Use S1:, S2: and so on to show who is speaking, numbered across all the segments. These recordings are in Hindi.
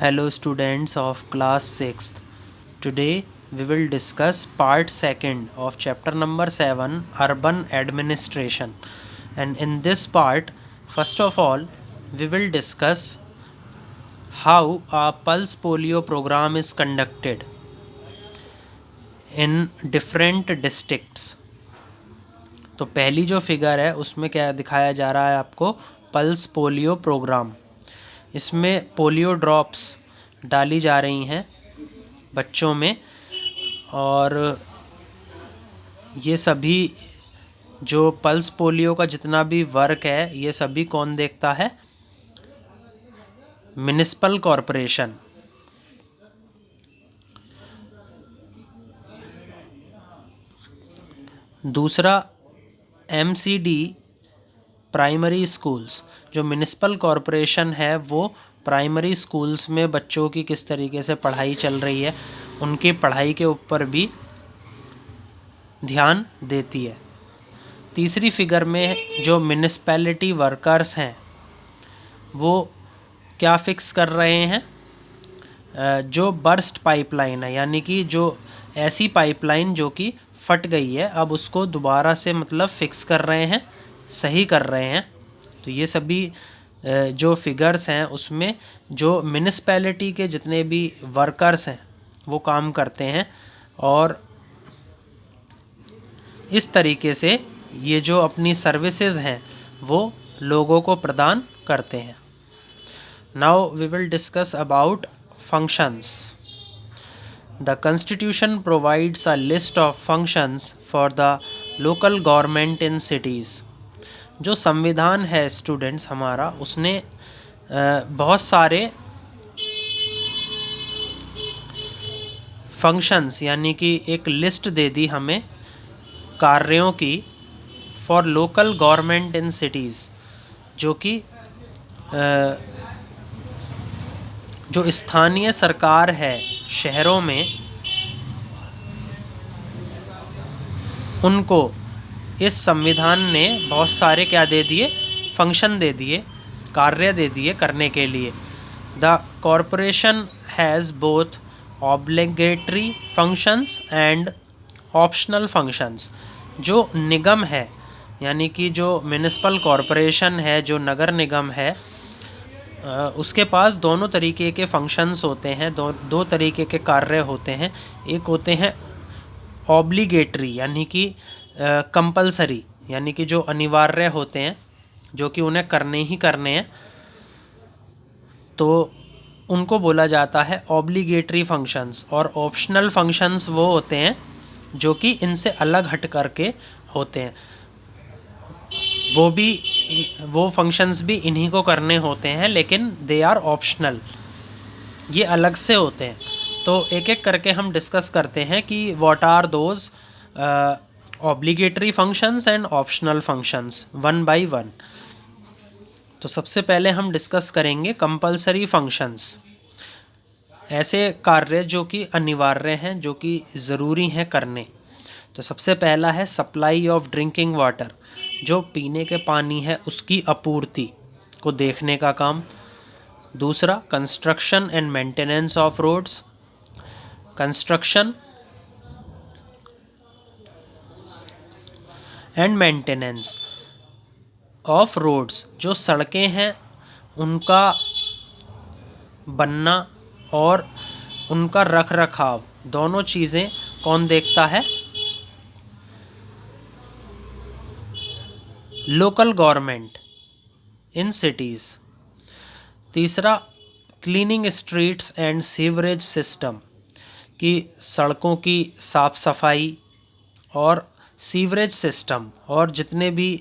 S1: Hello students of class 6th. Today we will discuss part 2nd of chapter number 7 Urban Administration. And in this part, first of all, we will discuss how a pulse polio program is conducted in different districts. तो पहली जो फिगर है उसमें क्या दिखाया जा रहा है आपको, पल्स पोलियो प्रोग्राम। इसमें पोलियो ड्रॉप्स डाली जा रही हैं बच्चों में, और ये सभी जो पल्स पोलियो का जितना भी वर्क है ये सभी कौन देखता है? Municipal corporation. दूसरा MCD प्राइमरी स्कूल्स। जो म्युनिसिपल कॉरपोरेशन है वो प्राइमरी स्कूल्स में बच्चों की किस तरीके से पढ़ाई चल रही है उनकी पढ़ाई के ऊपर भी ध्यान देती है। तीसरी फिगर में जो म्युनिसिपैलिटी वर्कर्स हैं वो क्या फिक्स कर रहे हैं? जो बर्स्ट पाइपलाइन है, यानी कि जो ऐसी पाइपलाइन जो कि फट गई है अब उसको दोबारा से मतलब फिक्स कर रहे हैं, सही कर रहे हैं। तो ये सभी जो फिगर्स हैं उसमें जो म्युनिसिपैलिटी के जितने भी वर्कर्स हैं वो काम करते हैं, और इस तरीके से ये जो अपनी सर्विसेज हैं वो लोगों को प्रदान करते हैं। Now we will discuss about functions. The Constitution provides a list of functions for the local government in cities. जो संविधान है स्टूडेंट्स हमारा, उसने बहुत सारे फंक्शंस यानी कि एक लिस्ट दे दी हमें कार्यों की for local government in cities, जो कि जो स्थानीय सरकार है शहरों में उनको इस संविधान ने बहुत सारे क्या दे दिए? फंक्शन दे दिए, कार्य दे दिए करने के लिए। The corporation has both obligatory functions and optional functions. जो निगम है यानी कि जो म्युनिसिपल कॉरपोरेशन है, जो नगर निगम है, उसके पास दोनों तरीके के फंक्शंस होते हैं, दो तरीके के कार्य होते हैं। एक होते हैं ऑब्लिगेटरी यानी कि कंपलसरी, यानी कि जो अनिवार्य होते हैं, जो कि उन्हें करने ही करने हैं, तो उनको बोला जाता है ऑब्लिगेटरी फंक्शंस। और ऑप्शनल फंक्शंस वो होते हैं जो कि इनसे अलग हट करके होते हैं। वो फंक्शंस भी इन्हीं को करने होते हैं, लेकिन दे आर ऑप्शनल, ये अलग से होते हैं। तो एक एक करके हम डिस्कस करते हैं कि what are those obligatory functions and optional functions one by one. तो सबसे पहले हम डिस्कस करेंगे कंपलसरी फंक्शंस, ऐसे कार्य जो कि अनिवार्य हैं, जो कि ज़रूरी हैं करने। तो सबसे पहला है सप्लाई ऑफ ड्रिंकिंग वाटर, जो पीने के पानी है उसकी आपूर्ति को देखने का काम। दूसरा construction and maintenance of roads, construction and maintenance of roads, जो सड़कें हैं उनका बनना और उनका रख रखाव, दोनों चीज़ें कौन देखता है? Local government in cities. तीसरा cleaning streets and sewerage system, की सड़कों की साफ़ सफाई और सीवरेज सिस्टम, और जितने भी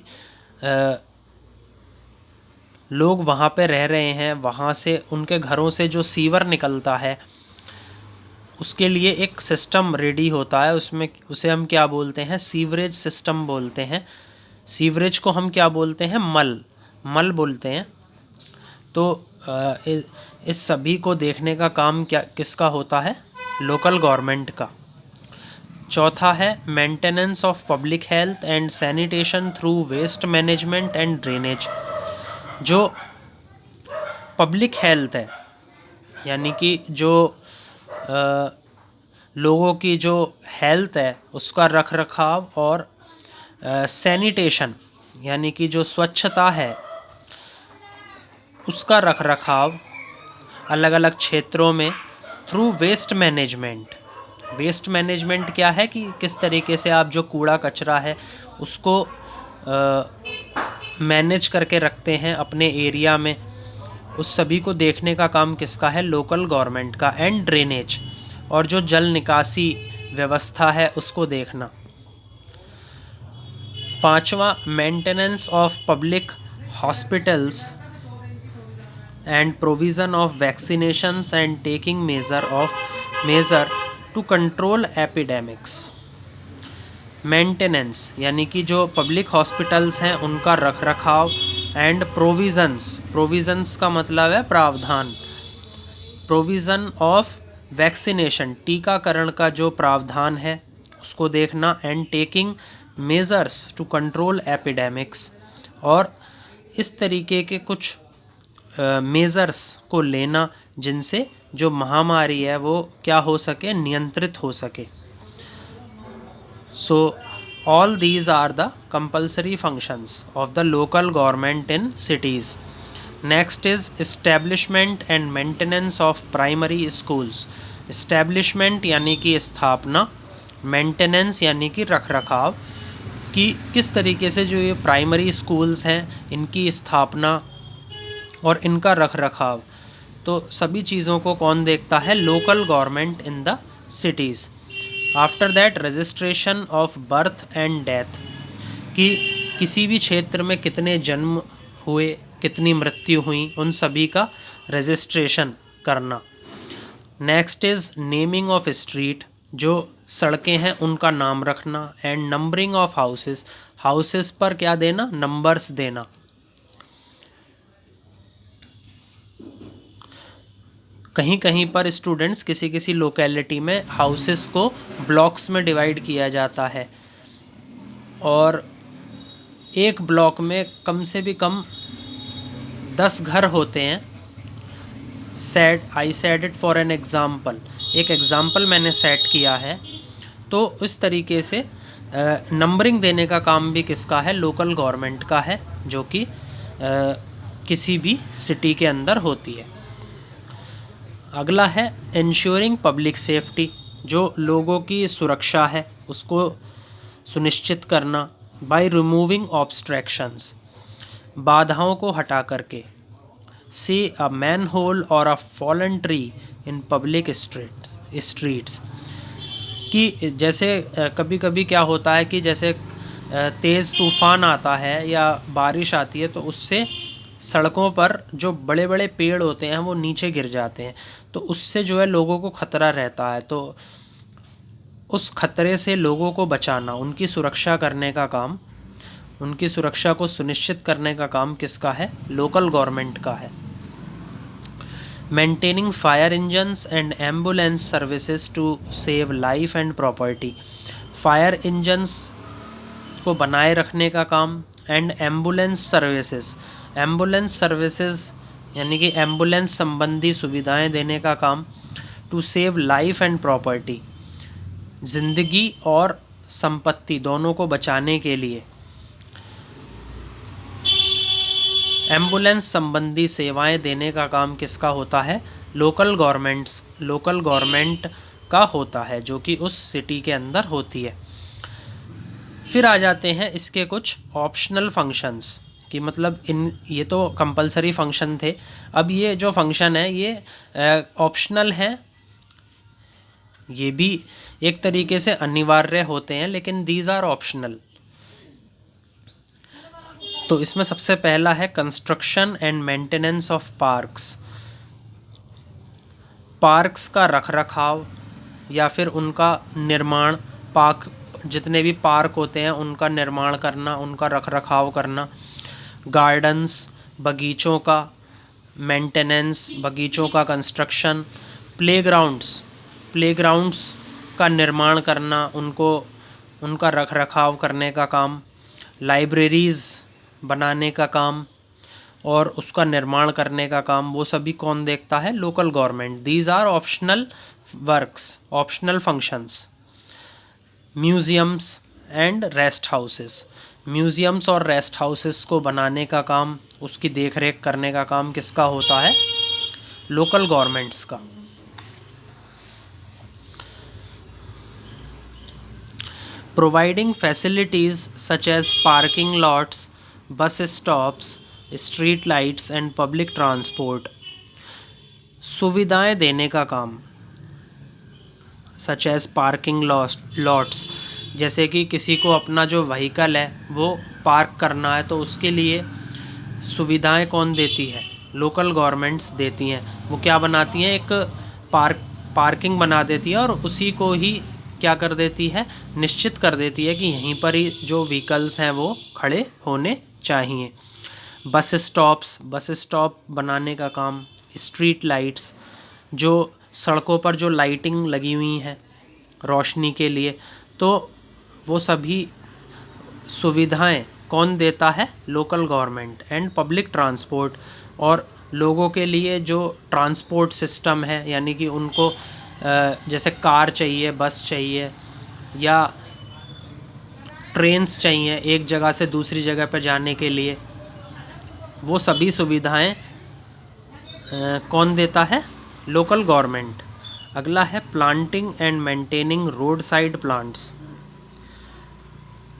S1: लोग वहाँ पे रह रहे हैं वहाँ से उनके घरों से जो सीवर निकलता है उसके लिए एक सिस्टम रेडी होता है। उसमें उसे हम क्या बोलते हैं? सीवरेज सिस्टम बोलते हैं। सीवरेज को हम क्या बोलते हैं? मल बोलते हैं। तो इस सभी को देखने का काम किसका होता है? लोकल गवर्नमेंट का। चौथा है maintenance of public health and sanitation through waste management and drainage. जो पब्लिक हेल्थ है यानी कि जो लोगों की जो हेल्थ है उसका रख रखाव, और सैनिटेशन यानी कि जो स्वच्छता है उसका रख रखाव अलग अलग क्षेत्रों में through waste management. Waste management क्या है कि किस तरीके से आप जो कूड़ा कचरा है उसको मैनेज करके रखते हैं अपने एरिया में, उस सभी को देखने का काम किसका है? लोकल गवर्नमेंट का। एंड ड्रेनेज, और जो जल निकासी व्यवस्था है उसको देखना। पांचवा, maintenance of public hospitals and provision of vaccinations and taking measure to control epidemics. Maintenance यानी कि जो पब्लिक हॉस्पिटल्स हैं उनका रख रखाव, एंड प्रोविज़न्स का मतलब है प्रावधान, प्रोविज़न ऑफ वैक्सीनेशन टीकाकरण का जो प्रावधान है उसको देखना, and taking measures to control epidemics, और इस तरीके के कुछ मेजर्स को लेना जिनसे जो महामारी है वो क्या हो सके? नियंत्रित हो सके। So all these are the compulsory functions of the local government in cities. Next is establishment and maintenance of primary schools. Establishment यानी कि स्थापना, maintenance यानी कि रख रखाव, कि किस तरीके से जो ये प्राइमरी स्कूल्स हैं इनकी स्थापना और इनका रख रखाव, तो सभी चीज़ों को कौन देखता है? Local government in the cities. After that, registration of birth and death, कि किसी भी क्षेत्र में कितने जन्म हुए, कितनी मृत्यु हुई, उन सभी का रजिस्ट्रेशन करना। Next is naming of street, जो सड़कें हैं उनका नाम रखना, एंड नंबरिंग ऑफ हाउसेस पर क्या देना? नंबर्स देना। कहीं कहीं पर स्टूडेंट्स किसी लोकेलिटी में हाउसेस को ब्लॉक्स में डिवाइड किया जाता है, और एक ब्लॉक में कम से भी कम 10 घर होते हैं। I said it for an example, एक एग्ज़ाम्पल मैंने सेट किया है। तो इस तरीके से नंबरिंग देने का काम भी किसका है? लोकल गवर्नमेंट का है, जो कि किसी भी सिटी के अंदर होती है। अगला है इंश्योरिंग पब्लिक सेफ्टी, जो लोगों की सुरक्षा है उसको सुनिश्चित करना, बाय रिमूविंग ऑब्स्ट्रैक्शंस, बाधाओं को हटा करके। सी अ मैन होल और अ fallen tree in public streets, कि जैसे कभी कभी क्या होता है कि जैसे तेज़ तूफ़ान आता है या बारिश आती है तो उससे सड़कों पर जो बड़े बड़े पेड़ होते हैं वो नीचे गिर जाते हैं, तो उससे जो है लोगों को ख़तरा रहता है। तो उस खतरे से लोगों को बचाना, उनकी सुरक्षा करने का काम, उनकी सुरक्षा को सुनिश्चित करने का काम किसका है? लोकल गवर्नमेंट का है। Maintaining fire engines and ambulance services to save life and property, fire engines को बनाए रखने का काम, एंड एम्बुलेंस सर्विसेज यानी कि एम्बुलेंस संबंधी सुविधाएं देने का काम, to save life and property, ज़िंदगी और संपत्ति दोनों को बचाने के लिए। एम्बुलेंस संबंधी सेवाएं देने का काम किसका होता है? लोकल गवर्नमेंट का होता है, जो कि उस सिटी के अंदर होती है। फिर आ जाते हैं इसके कुछ ऑप्शनल फंक्शंस, कि मतलब ये तो कंपलसरी फंक्शन थे, अब ये जो फंक्शन है ये ऑप्शनल है, ये भी एक तरीके से अनिवार्य होते हैं, लेकिन दीज आर ऑप्शनल। तो इसमें सबसे पहला है construction and maintenance of parks का रखरखाव या फिर उनका निर्माण, जितने भी पार्क होते हैं उनका निर्माण करना, उनका रखरखाव करना। गार्डन्स, बगीचों का मेंटेनेंस, बगीचों का कंस्ट्रक्शन। प्लेग्राउंड्स का निर्माण करना, उनका रखरखाव करने का काम। लाइब्रेरीज़ बनाने का काम। और उसका निर्माण करने का काम वो सभी कौन देखता है? Local government. These are optional works, optional functions. Museums and rest houses, museums और रेस्ट हाउसेस को बनाने का काम, उसकी देख रेख करने का काम किसका होता है? लोकल गवर्नमेंट्स का। Providing facilities such as parking lots, bus stops, street lights and public transport, सुविधाएं देने का काम। सच एज पार्किंग लॉट्स, जैसे कि किसी को अपना जो व्हीकल है वो पार्क करना है तो उसके लिए सुविधाएं कौन देती है? लोकल गवर्नमेंट्स देती हैं। वो क्या बनाती हैं? एक पार्किंग बना देती है और उसी को ही क्या कर देती है? निश्चित कर देती है कि यहीं पर ही जो व्हीकल्स हैं वो खड़े होने चाहिए। बस स्टॉप बनाने का काम। स्ट्रीट लाइट्स, जो सड़कों पर जो लाइटिंग लगी हुई हैं रोशनी के लिए, तो वो सभी सुविधाएं कौन देता है? Local government. And public transport, और लोगों के लिए जो ट्रांसपोर्ट सिस्टम है, यानी कि उनको जैसे कार चाहिए, बस चाहिए या ट्रेन्स चाहिए एक जगह से दूसरी जगह पर जाने के लिए, वो सभी सुविधाएं कौन देता है? Local government. अगला है planting and maintaining road side plants.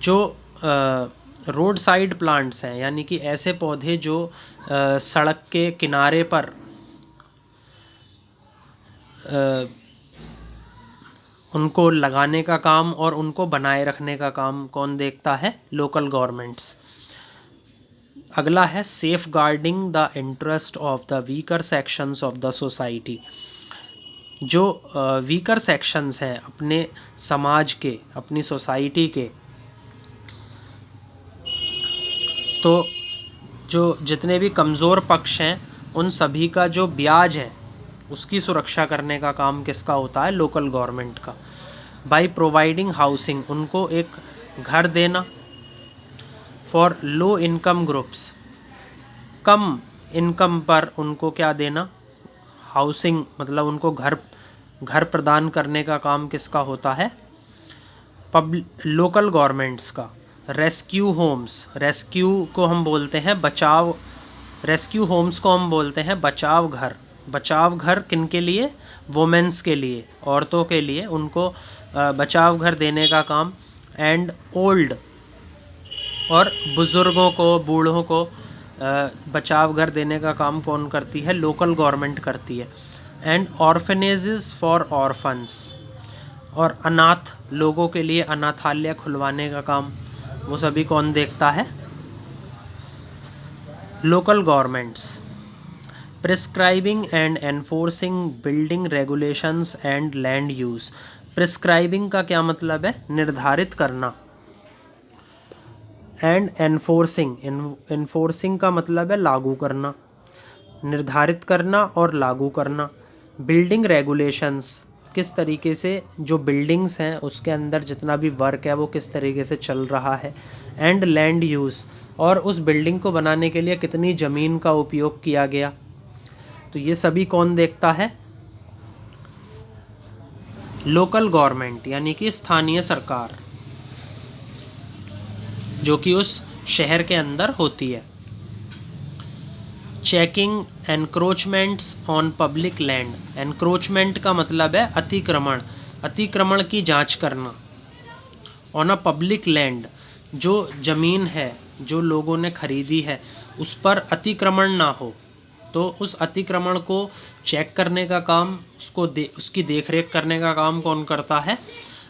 S1: जो रोड साइड प्लांट्स हैं, यानी कि ऐसे पौधे जो सड़क के किनारे पर उनको लगाने का काम और उनको बनाए रखने का काम कौन देखता है? Local governments. अगला है safeguarding the interest of the weaker sections of the society. जो वीकर सेक्शंस हैं अपने समाज के, अपनी सोसाइटी के, तो जो जितने भी कमज़ोर पक्ष हैं उन सभी का जो ब्याज है उसकी सुरक्षा करने का काम किसका होता है? लोकल गवर्नमेंट का। बाय प्रोवाइडिंग हाउसिंग, उनको एक घर देना। For low income groups, come income पर उनको क्या देना? हाउसिंग, मतलब उनको घर प्रदान करने का काम किसका होता है? लोकल गवर्नमेंट्स का। रेस्क्यू होम्स, रेस्क्यू को हम बोलते हैं बचाव, रेस्क्यू होम्स को हम बोलते हैं बचाव घर। बचाव घर किन के लिए? वुमेन्स के लिए, औरतों के लिए उनको बचाव घर देने का काम। एंड ओल्ड, और बुज़ुर्गों को, बूढ़ों को बचाव घर देने का काम कौन करती है? लोकल गवर्नमेंट करती है। एंड ऑर्फनेजेस फॉर ऑर्फन्स, और अनाथ लोगों के लिए अनाथालय खुलवाने का काम वो सभी कौन देखता है? Local governments. Prescribing and enforcing building regulations and land use. Prescribing का क्या मतलब है? निर्धारित करना। एंड एनफोर्सिंग, एनफोर्सिंग का मतलब है लागू करना, निर्धारित करना और लागू करना। बिल्डिंग रेगुलेशंस, किस तरीके से जो बिल्डिंग्स हैं उसके अंदर जितना भी वर्क है वो किस तरीके से चल रहा है। एंड लैंड यूज़, और उस बिल्डिंग को बनाने के लिए कितनी ज़मीन का उपयोग किया गया, तो ये सभी कौन देखता है? लोकल गवर्नमेंट, यानी कि स्थानीय सरकार, जो कि उस शहर के अंदर होती है। Checking encroachments on public land. Encroachment का मतलब है अतिक्रमण, अतिक्रमण की जांच करना। ऑन अ पब्लिक लैंड, जो ज़मीन है जो लोगों ने खरीदी है उस पर अतिक्रमण ना हो, तो उस अतिक्रमण को चेक करने का काम, उसकी देखरेख करने का काम कौन करता है?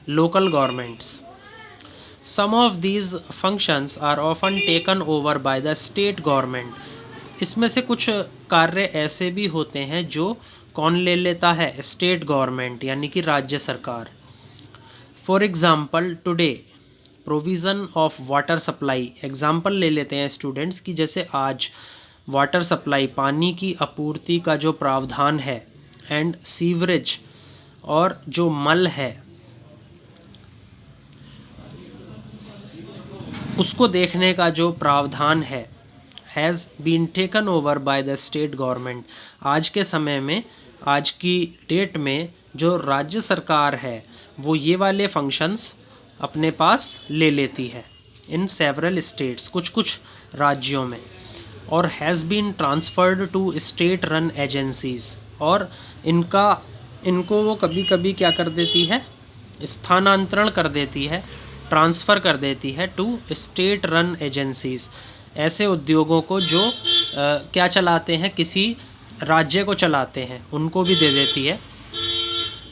S1: Local governments. Some of these functions are often taken over by the state government. इसमें से कुछ कार्य ऐसे भी होते हैं जो कौन ले लेता है? स्टेट गवर्नमेंट, यानी कि राज्य सरकार। For example today provision of water supply. Example ले लेते हैं स्टूडेंट्स की जैसे आज वाटर सप्लाई, पानी की आपूर्ति का जो प्रावधान है, एंड सीवरेज, और जो मल है उसको देखने का जो प्रावधान है has been taken over by the state government. आज के समय में, आज की डेट में जो राज्य सरकार है वो ये वाले फंक्शंस अपने पास ले लेती है इन सेवरल स्टेट्स, कुछ कुछ राज्यों में, और has been transferred to state run agencies. और इनको वो कभी कभी क्या कर देती है, स्थानांतरण कर देती है, ट्रांसफ़र कर देती है टू स्टेट रन एजेंसीज़, ऐसे उद्योगों को जो क्या चलाते हैं, किसी राज्य को चलाते हैं, उनको भी दे देती है।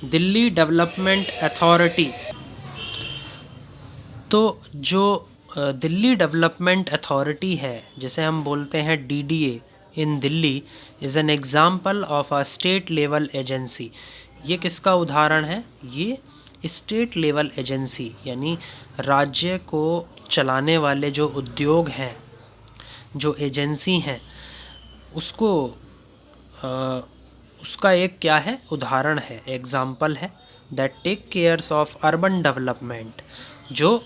S1: दिल्ली डेवलपमेंट अथॉरिटी, तो जो दिल्ली डेवलपमेंट अथॉरिटी है, जिसे हम बोलते हैं DDA in Delhi, is an example of a state level agency. ये किसका उदाहरण है? ये स्टेट लेवल एजेंसी, यानी राज्य को चलाने वाले जो उद्योग हैं, जो एजेंसी हैं, उसको उसका एक क्या है, उदाहरण है, एग्ज़ाम्पल है। That take cares of urban development, जो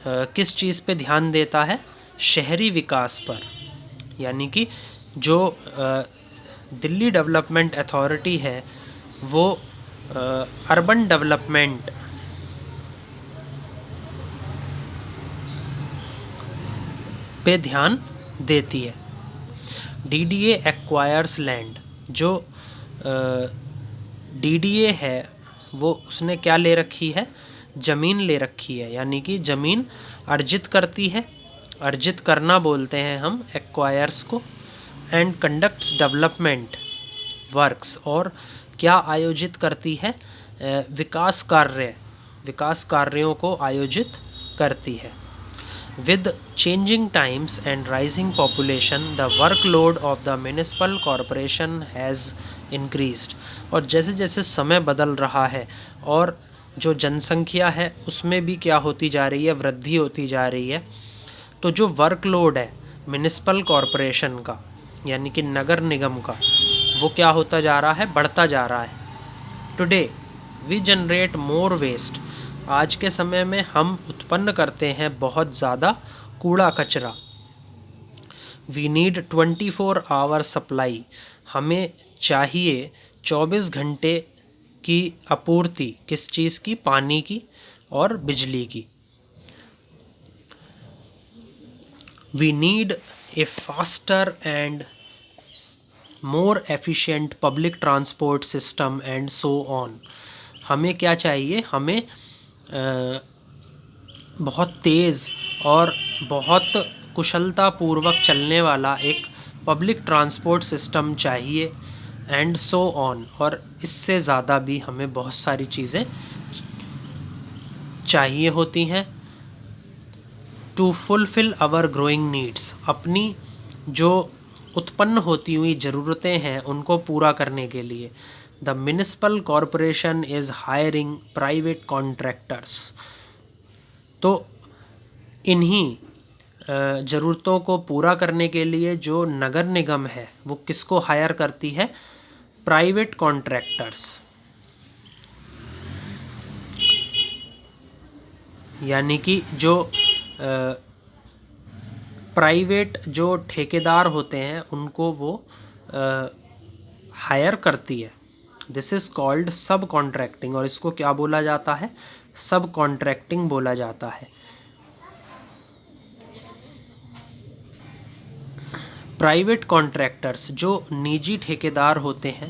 S1: किस चीज़ पे ध्यान देता है? शहरी विकास पर। यानी कि जो दिल्ली डेवलपमेंट अथॉरिटी है वो अर्बन डेवलपमेंट पे ध्यान देती है। DDA एक्वायर्स लैंड, जो DDA है वो उसने क्या ले रखी है? ज़मीन ले रखी है, यानी कि ज़मीन अर्जित करती है, अर्जित करना बोलते हैं हम एक्वायर्स को। एंड कंडक्ट्स डेवलपमेंट वर्क्स, और क्या आयोजित करती है? विकास कार्यों को आयोजित करती है। With changing times and rising population the workload of the municipal corporation has increased. और जैसे जैसे समय बदल रहा है और जो जनसंख्या है उसमें भी क्या होती जा रही है? वृद्धि होती जा रही है। तो जो वर्कलोड है म्यूनिसिपल कॉरपोरेशन का, यानी कि नगर निगम का, वो क्या होता जा रहा है? बढ़ता जा रहा है। Today we generate more waste, आज के समय में हम उत्पन्न करते हैं बहुत ज़्यादा कूड़ा कचरा। वी नीड 24 आवर सप्लाई, हमें चाहिए 24 घंटे की आपूर्ति, किस चीज़ की? पानी की और बिजली की। We need a faster and more efficient public transport system and so on. हमें क्या चाहिए? हमें बहुत तेज़ और बहुत कुशलतापूर्वक चलने वाला एक पब्लिक ट्रांसपोर्ट सिस्टम चाहिए, एंड सो ऑन, और इससे ज़्यादा भी हमें बहुत सारी चीज़ें चाहिए होती हैं। To fulfil our growing needs, अपनी जो उत्पन्न होती हुई ज़रूरतें हैं उनको पूरा करने के लिए। The municipal corporation is hiring private contractors, तो इन्हीं ज़रूरतों को पूरा करने के लिए जो नगर निगम है वो किसको हायर करती है? प्राइवेट कॉन्ट्रैक्टर्स, यानी कि जो प्राइवेट जो ठेकेदार होते हैं उनको वो हायर करती है। दिस इज़ कॉल्ड सब कॉन्ट्रैक्टिंग, और इसको क्या बोला जाता है? सब कॉन्ट्रैक्टिंग बोला जाता है। प्राइवेट कॉन्ट्रैक्टर्स, जो निजी ठेकेदार होते हैं,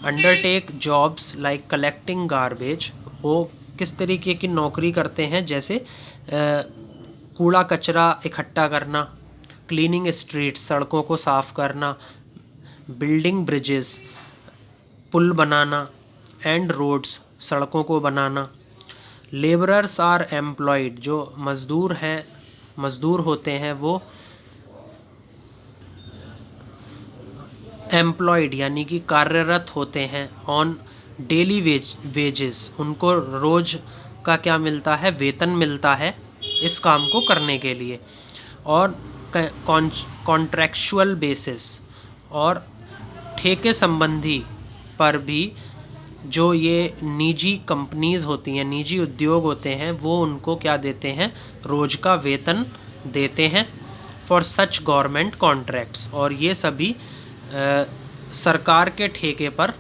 S1: undertake jobs like collecting garbage, वो किस तरीके की नौकरी करते हैं? जैसे कूड़ा कचरा इकट्ठा करना, क्लीनिंग स्ट्रीट्स, सड़कों को साफ़ करना, बिल्डिंग ब्रिजेस, पुल बनाना, एंड रोड्स, सड़कों को बनाना। लेबरर्स आर एम्प्लॉयड, जो मज़दूर होते हैं वो एम्प्लॉयड यानी कि कार्यरत होते हैं। ऑन डेली वेजेस, उनको रोज़ का क्या मिलता है? वेतन मिलता है इस काम को करने के लिए। और कॉन्ट्रैक्चुअल बेसिस, और ठेके संबंधी पर भी जो ये निजी कंपनीज़ होती हैं, निजी उद्योग होते हैं, वो उनको क्या देते हैं? रोज़ का वेतन देते हैं। फॉर सच गवर्नमेंट कॉन्ट्रैक्ट्स, और ये सभी सरकार के ठेके पर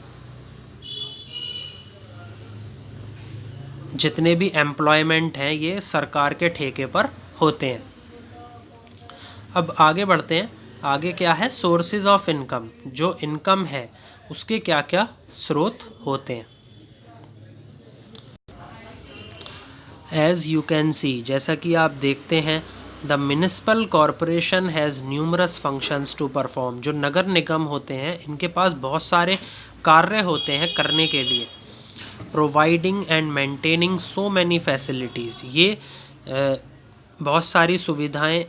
S1: जितने भी एम्प्लॉयमेंट हैं ये सरकार के ठेके पर होते हैं। अब आगे बढ़ते हैं। आगे क्या है, सोर्सेज ऑफ इनकम। जो इनकम है उसके क्या क्या स्रोत होते हैं। एज यू कैन सी, जैसा कि आप देखते हैं, the municipal corporation has numerous functions to perform. जो नगर निगम होते हैं इनके पास बहुत सारे कार्य होते हैं करने के लिए। Providing and maintaining so many facilities, ये बहुत सारी सुविधाएं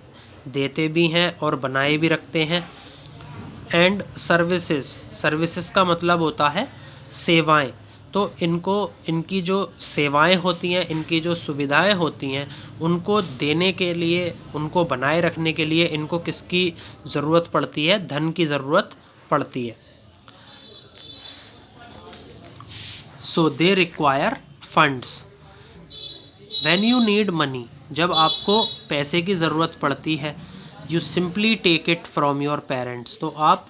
S1: देते भी हैं और बनाए भी रखते हैं। एंड सर्विसेज, सर्विसेज का मतलब होता है सेवाएं। तो इनकी जो सेवाएं होती हैं, इनकी जो सुविधाएं होती हैं, उनको देने के लिए, उनको बनाए रखने के लिए इनको किसकी ज़रूरत पड़ती है, धन की ज़रूरत पड़ती है। So they require funds. When you need money, जब आपको पैसे की ज़रूरत पड़ती है, you simply take it from your parents, तो आप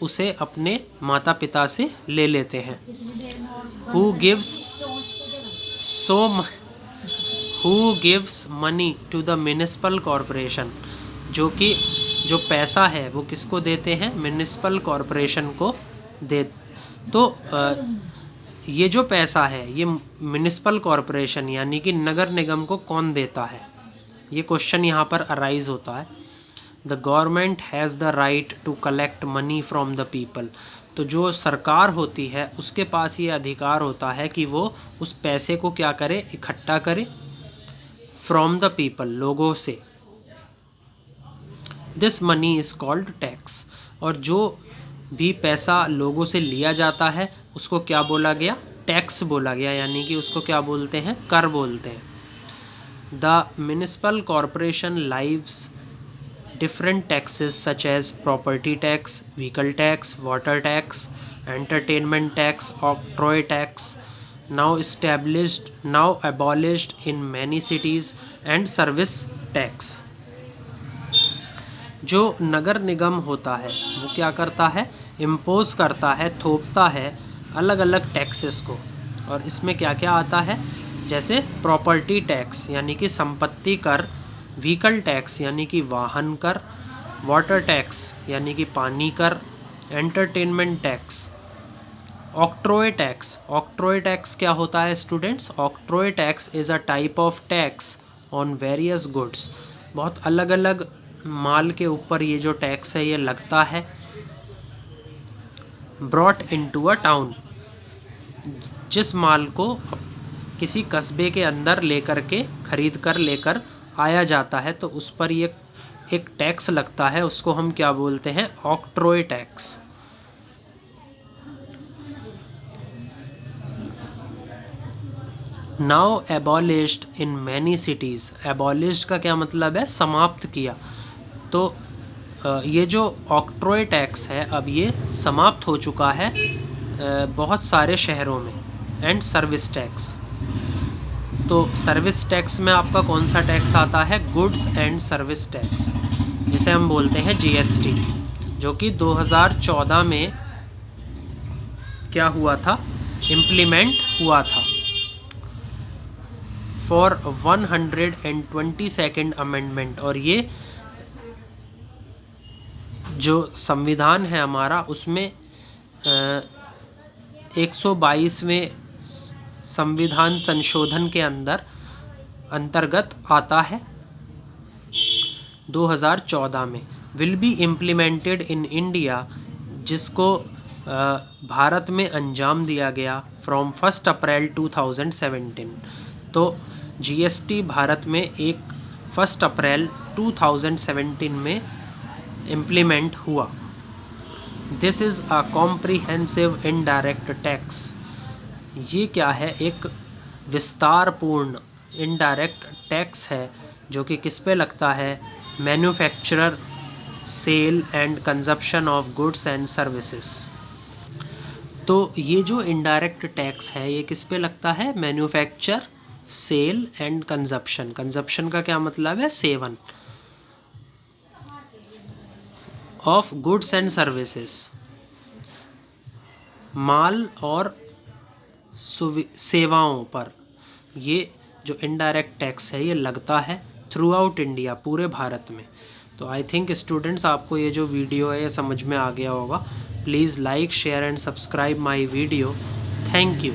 S1: उसे अपने माता पिता से ले लेते हैं। Who gives money to the municipal corporation, जो पैसा है वो किसको देते हैं, म्युनिसिपल कॉरपोरेशन को दे। तो ये जो पैसा है ये म्युनिसिपल कॉरपोरेशन यानी कि नगर निगम को कौन देता है, ये क्वेश्चन यहाँ पर अराइज होता है। The government has the right to collect money from the people, तो जो सरकार होती है उसके पास ये अधिकार होता है कि वो उस पैसे को क्या करे, इकट्ठा करे। फ्रॉम द पीपल, लोगों से। This money is called tax, और जो भी पैसा लोगों से लिया जाता है उसको क्या बोला गया, टैक्स बोला गया, यानी कि उसको क्या बोलते हैं, कर बोलते हैं। The municipal corporation lives different taxes such as property tax, vehicle tax, water tax, entertainment tax, octroi tax, now abolished in many cities, and service tax। जो नगर निगम होता है वो क्या करता है, इम्पोज करता है, थोपता है अलग अलग टैक्सेस को, और इसमें क्या क्या आता है, जैसे प्रॉपर्टी टैक्स यानी कि संपत्ति कर, व्हीकल टैक्स यानी कि वाहन कर, वाटर टैक्स यानी कि पानी कर, entertainment tax, octroi tax. Octroi tax क्या होता है students, octroi tax is a type of tax on various goods. बहुत अलग अलग माल के ऊपर ये जो टैक्स है ये लगता है। ब्रॉट इनटू अ टाउन, जिस माल को किसी कस्बे के अंदर लेकर के खरीद कर लेकर आया जाता है तो उस पर ये एक टैक्स लगता है, उसको हम क्या बोलते हैं, octroi tax. Now abolished in many cities, abolished का क्या मतलब है, समाप्त किया। तो ये जो ऑक्ट्रोय टैक्स है अब ये समाप्त हो चुका है बहुत सारे शहरों में। एंड सर्विस टैक्स, तो सर्विस टैक्स में आपका कौन सा टैक्स आता है, गुड्स एंड सर्विस टैक्स, जिसे हम बोलते हैं जीएसटी, जो कि 2014 में क्या हुआ था, इम्प्लीमेंट हुआ था फॉर 122nd अमेंडमेंट। और ये जो संविधान है हमारा उसमें 122वें संविधान संशोधन के अंतर्गत आता है 2014 में। Will be implemented in India, जिसको भारत में अंजाम दिया गया फ्रॉम 1 अप्रैल 2017। तो जीएसटी भारत में 1 अप्रैल 2017 में इम्प्लीमेंट हुआ। This is a comprehensive indirect tax, ये क्या है, एक विस्तारपूर्ण इनडायरेक्ट टैक्स है जो कि किस पे लगता है, manufacturer, sale and consumption of goods and services. तो ये जो इनडायरेक्ट टैक्स है ये किस पे लगता है, manufacture, sale and consumption. Consumption का क्या मतलब है, सेवन। ऑफ गुड्स एंड सर्विसेज, माल और सेवाओं पर ये जो इनडायरेक्ट टैक्स है ये लगता है थ्रू आउट इंडिया, पूरे भारत में। तो आई थिंक स्टूडेंट्स आपको ये जो वीडियो है ये समझ में आ गया होगा। Please like share and subscribe my video. Thank you.